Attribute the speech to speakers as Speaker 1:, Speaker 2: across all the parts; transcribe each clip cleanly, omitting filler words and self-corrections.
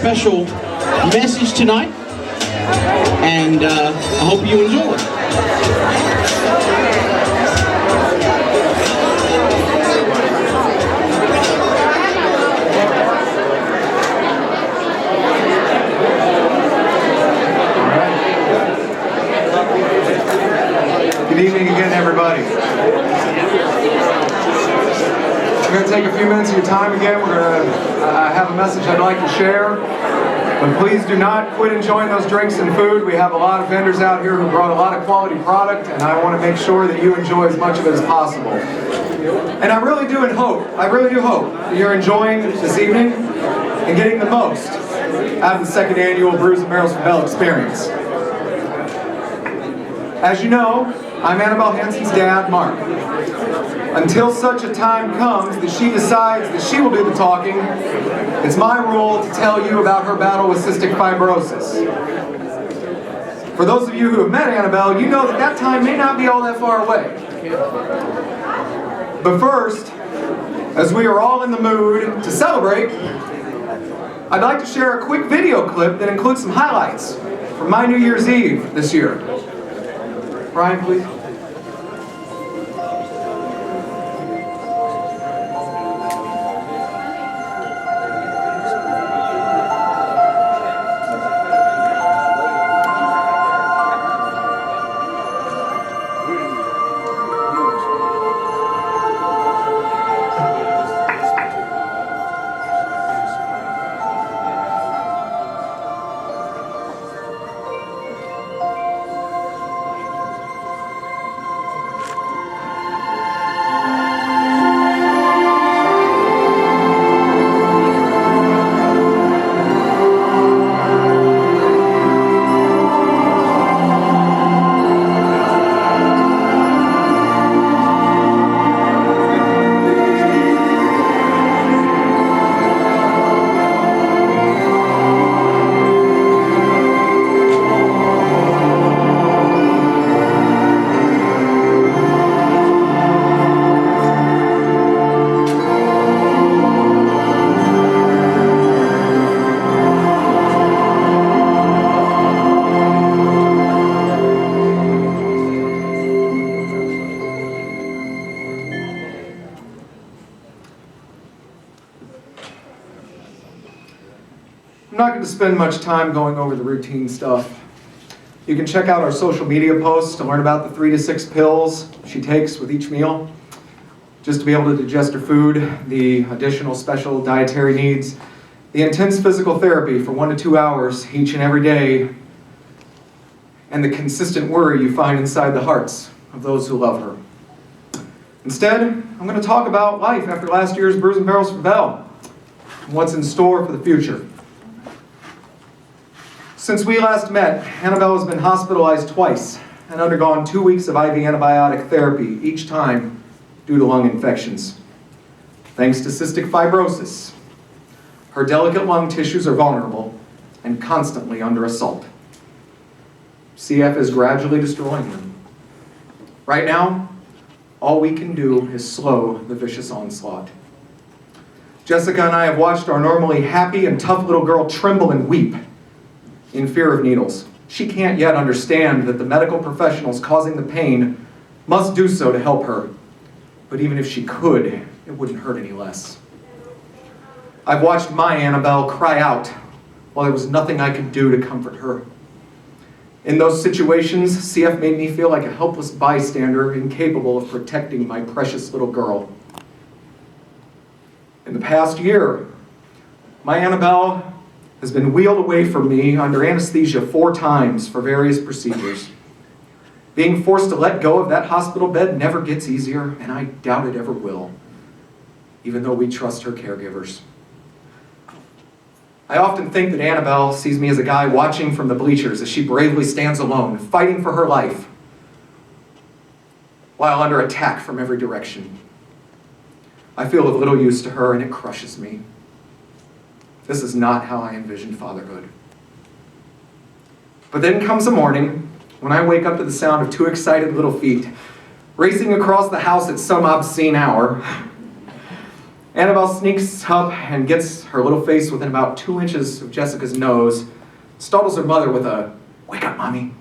Speaker 1: special message tonight, and I hope you enjoy.
Speaker 2: Good evening again, everybody. I'm going to take a few minutes of your time again. We're going to have a message I'd like to share. But please do not quit enjoying those drinks and food. We have a lot of vendors out here who brought a lot of quality product, and I want to make sure that you enjoy as much of it as possible. And I really do hope that you're enjoying this evening and getting the most out of the second annual Brews Barrels for Belle experience. As you know, I'm Annabelle Hanson's dad, Mark. Until such a time comes that she decides that she will do the talking, it's my role to tell you about her battle with cystic fibrosis. For those of you who have met Annabelle, you know that that time may not be all that far away. But first, as we are all in the mood to celebrate, I'd like to share a quick video clip that includes some highlights from my New Year's Eve this year. Brian, please. I'm not going to spend much time going over the routine stuff. You can check out our social media posts to learn about the 3 to 6 pills she takes with each meal, just to be able to digest her food, the additional special dietary needs, the intense physical therapy for 1 to 2 hours each and every day, and the consistent worry you find inside the hearts of those who love her. Instead, I'm going to talk about life after last year's Brews and Barrels for Belle, and what's in store for the future. Since we last met, Annabelle has been hospitalized twice and undergone 2 weeks of IV antibiotic therapy, each time due to lung infections. Thanks to cystic fibrosis, her delicate lung tissues are vulnerable and constantly under assault. CF is gradually destroying them. Right now, all we can do is slow the vicious onslaught. Jessica and I have watched our normally happy and tough little girl tremble and weep in fear of needles. She can't yet understand that the medical professionals causing the pain must do so to help her. But even if she could, it wouldn't hurt any less. I've watched my Annabelle cry out while there was nothing I could do to comfort her. In those situations, CF made me feel like a helpless bystander, incapable of protecting my precious little girl. In the past year, my Annabelle has been wheeled away from me under anesthesia 4 times for various procedures. Being forced to let go of that hospital bed never gets easier, and I doubt it ever will, even though we trust her caregivers. I often think that Annabelle sees me as a guy watching from the bleachers as she bravely stands alone, fighting for her life, while under attack from every direction. I feel of little use to her, and it crushes me. This is not how I envisioned fatherhood. But then comes a morning when I wake up to the sound of 2 excited little feet racing across the house at some obscene hour, Annabelle sneaks up and gets her little face within about 2 inches of Jessica's nose, startles her mother with a, "Wake up, Mommy."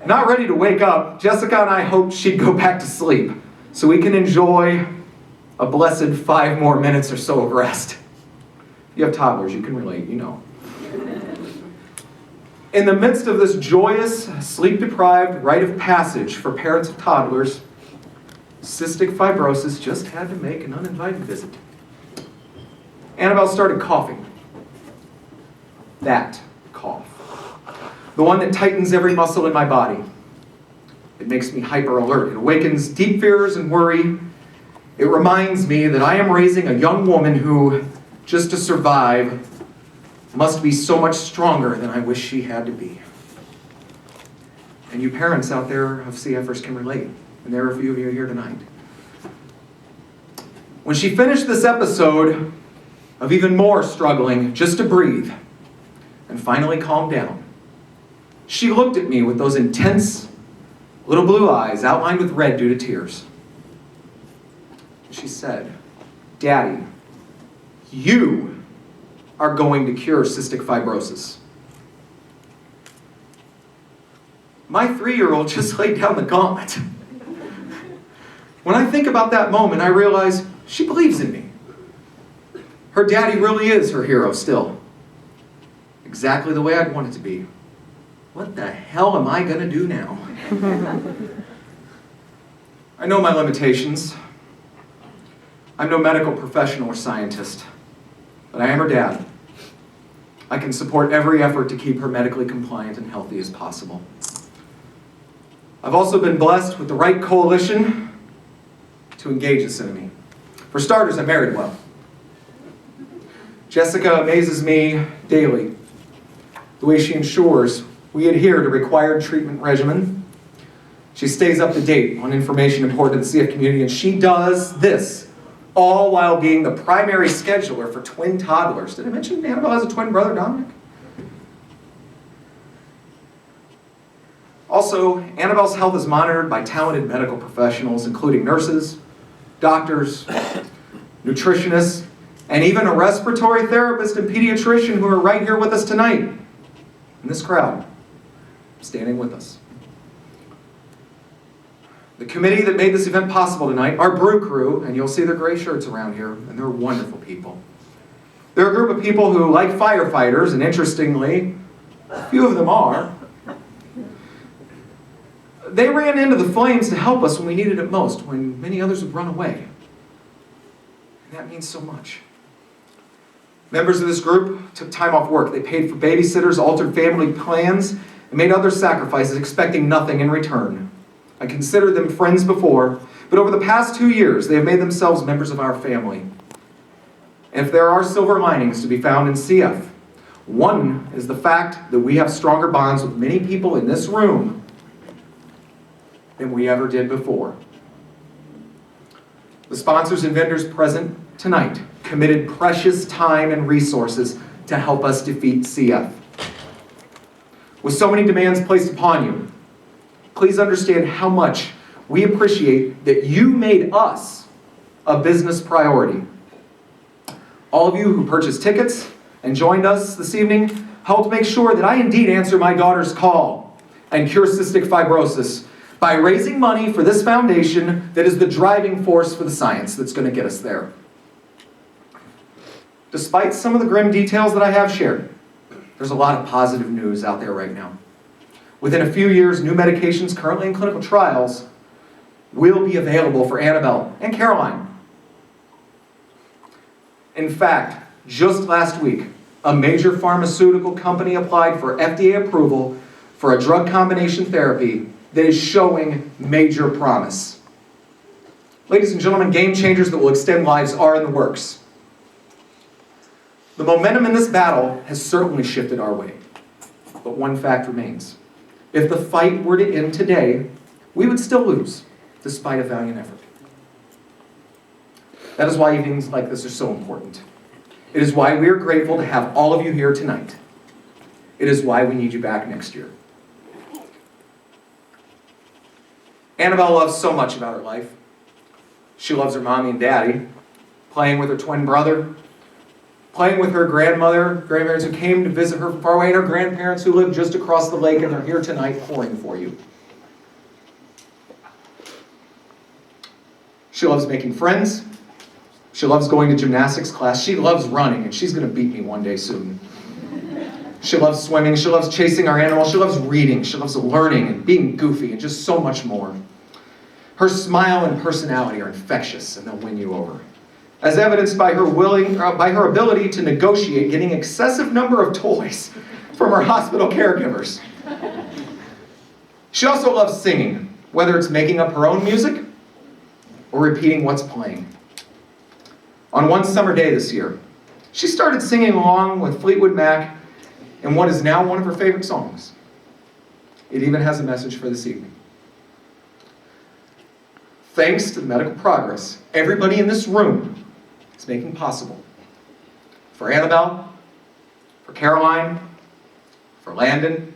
Speaker 2: Not ready to wake up, Jessica and I hoped she'd go back to sleep so we can enjoy a blessed 5 more minutes or so of rest. You have toddlers, you can relate, you know. In the midst of this joyous, sleep-deprived rite of passage for parents of toddlers, cystic fibrosis just had to make an uninvited visit. Annabelle started coughing. That cough. The one that tightens every muscle in my body. It makes me hyper-alert. It awakens deep fears and worry. It reminds me that I am raising a young woman who, just to survive, must be so much stronger than I wish she had to be. And you parents out there of CFers can relate, and there are a few of you here tonight. When she finished this episode of even more struggling just to breathe and finally calm down, she looked at me with those intense little blue eyes outlined with red due to tears. She said, "Daddy, you are going to cure cystic fibrosis." My 3-year-old just laid down the gauntlet. When I think about that moment, I realize she believes in me. Her daddy really is her hero still. Exactly the way I'd want it to be. What the hell am I going to do now? I know my limitations. I'm no medical professional or scientist, but I am her dad. I can support every effort to keep her medically compliant and healthy as possible. I've also been blessed with the right coalition to engage this enemy. For starters, I'm married well. Jessica amazes me daily. The way she ensures we adhere to required treatment regimen. She stays up to date on information important to the CF community, and she does this all while being the primary scheduler for twin toddlers. Did I mention Annabelle has a twin brother, Dominic? Also, Annabelle's health is monitored by talented medical professionals, including nurses, doctors, nutritionists, and even a respiratory therapist and pediatrician who are right here with us tonight, in this crowd, standing with us. The committee that made this event possible tonight, our brew crew, and you'll see their gray shirts around here, and they're wonderful people. They're a group of people who, like firefighters, and interestingly, a few of them are, they ran into the flames to help us when we needed it most, when many others would run away. And that means so much. Members of this group took time off work. They paid for babysitters, altered family plans, and made other sacrifices, expecting nothing in return. I considered them friends before, but over the past 2 years, they have made themselves members of our family. And if there are silver linings to be found in CF, one is the fact that we have stronger bonds with many people in this room than we ever did before. The sponsors and vendors present tonight committed precious time and resources to help us defeat CF. With so many demands placed upon you, please understand how much we appreciate that you made us a business priority. All of you who purchased tickets and joined us this evening helped make sure that I indeed answer my daughter's call and cure cystic fibrosis by raising money for this foundation that is the driving force for the science that's going to get us there. Despite some of the grim details that I have shared, there's a lot of positive news out there right now. Within a few years, new medications currently in clinical trials will be available for Annabelle and Caroline. In fact, just last week, a major pharmaceutical company applied for FDA approval for a drug combination therapy that is showing major promise. Ladies and gentlemen, game changers that will extend lives are in the works. The momentum in this battle has certainly shifted our way, but one fact remains. If the fight were to end today, we would still lose, despite a valiant effort. That is why evenings like this are so important. It is why we are grateful to have all of you here tonight. It is why we need you back next year. Annabelle loves so much about her life. She loves her mommy and daddy, playing with her twin brother, playing with her grandparents who came to visit her from far away, and her grandparents who live just across the lake, and they're here tonight pouring for you. She loves making friends. She loves going to gymnastics class. She loves running, and she's going to beat me one day soon. She loves swimming. She loves chasing our animals. She loves reading. She loves learning and being goofy and just so much more. Her smile and personality are infectious, and they'll win you over, as evidenced by her ability to negotiate getting excessive number of toys from her hospital caregivers. She also loves singing, whether it's making up her own music or repeating what's playing. On one summer day this year, she started singing along with Fleetwood Mac in what is now one of her favorite songs. It even has a message for this evening. Thanks to the medical progress everybody in this room is making possible. For Annabelle, for Caroline, for Landon,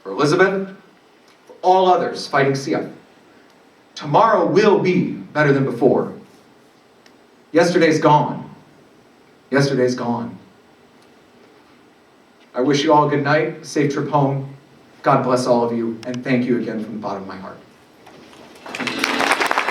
Speaker 2: for Elizabeth, for all others fighting CF. Tomorrow will be better than before. Yesterday's gone. Yesterday's gone. I wish you all a good night, safe trip home. God bless all of you, and thank you again from the bottom of my heart.